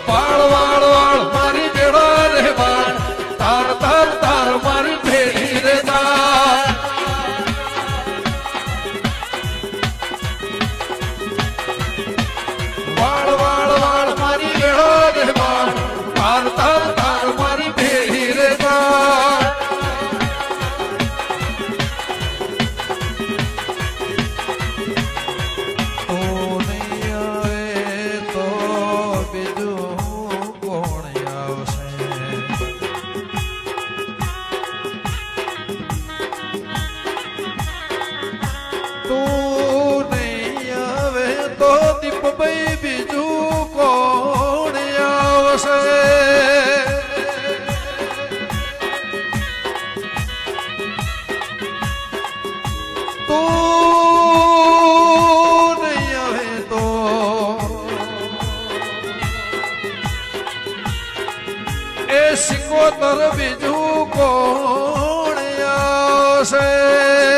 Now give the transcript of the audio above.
વાળ વાળ વાળ મારી ભેળો રે વાળ તાર તાર તાર મારી ભેળી રે તાર વાળ વાળ વાળ મારી ભેળો રે વાળ તાર તાર તાર મારી ભેળી રે તાર બીજું કોણ આવશે તું નહીં આવે તો એ સિંગોતર બીજું કોણ આવશે